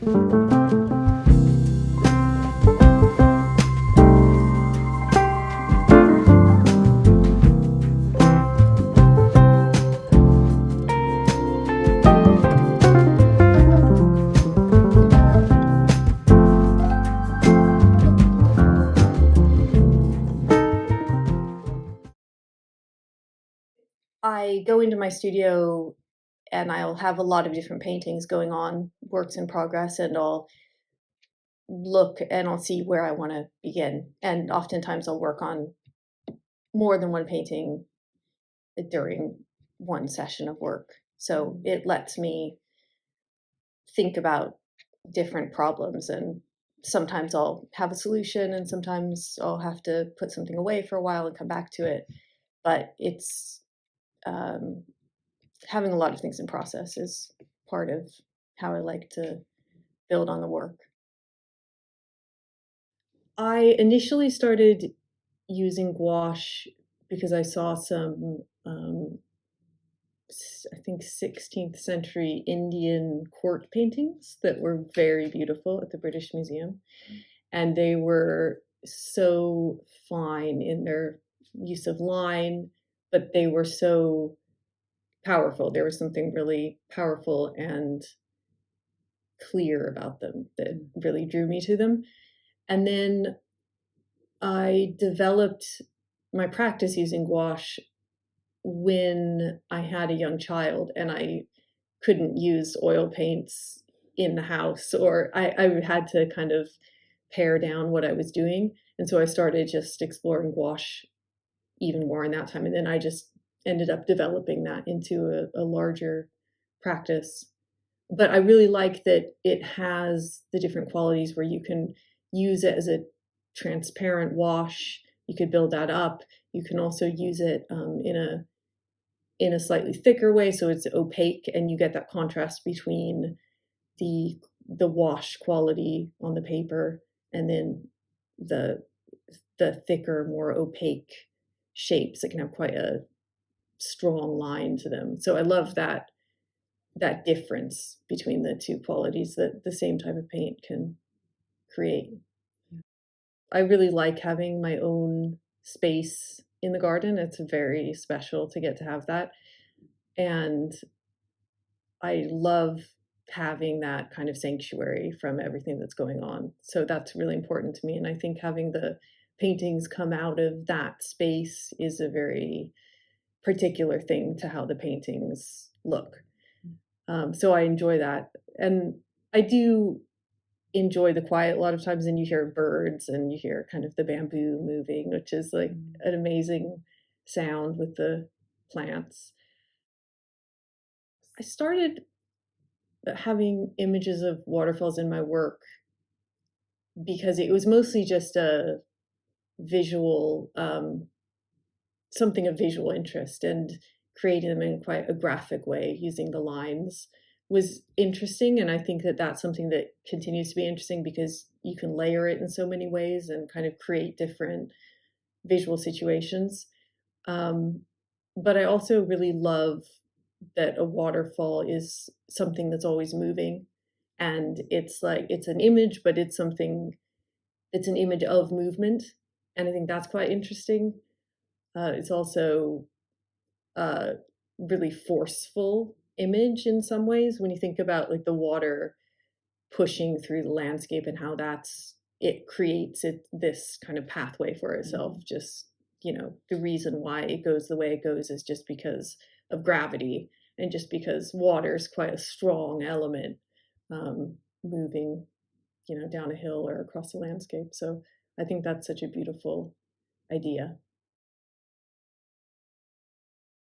I go into my studio and I'll have a lot of different paintings going on, works in progress, and I'll look and I'll see where I want to begin. And oftentimes I'll work on more than one painting during one session of work. So it lets me think about different problems, and sometimes I'll have a solution and sometimes I'll have to put something away for a while and come back to it. But it's um, having a lot of things in process is part of how I like to build on the work. I initially started using gouache because I saw some, I think, 16th century Indian court paintings that were very beautiful at the British Museum. And they were so fine in their use of line, but they were so powerful. There was something really powerful and clear about them that really drew me to them. And then I developed my practice using gouache when I had a young child and I couldn't use oil paints in the house, or I had to kind of pare down what I was doing. And so I started just exploring gouache even more in that time. And then I just ended up developing that into a larger practice. But I really like that it has the different qualities where you can use it as a transparent wash. You could build that up. You can also use it in a slightly thicker way, so it's opaque, and you get that contrast between the wash quality on the paper and then the thicker, more opaque shapes that can have quite a strong line to them. So I love that difference between the two qualities that the same type of paint can create. I really like having my own space in the garden. It's very special to get to have that. And I love having that kind of sanctuary from everything that's going on. So that's really important to me. And I think having the paintings come out of that space is a very particular thing to how the paintings look. So I enjoy that. And I do enjoy the quiet a lot of times, and you hear birds and you hear kind of the bamboo moving, which is like an amazing sound with the plants. I started having images of waterfalls in my work because it was mostly just a visual, something of visual interest, and creating them in quite a graphic way using the lines was interesting. And I think that that's something that continues to be interesting because you can layer it in so many ways and kind of create different visual situations. But I also really love that a waterfall is something that's always moving, and it's like it's an image, but it's something, it's an image of movement, and I think that's quite interesting. It's also a really forceful image in some ways when you think about like the water pushing through the landscape and how that's it creates this kind of pathway for itself. Just, the reason why it goes the way it goes is just because of gravity, and just because water is quite a strong element, moving, down a hill or across the landscape. So I think that's such a beautiful idea.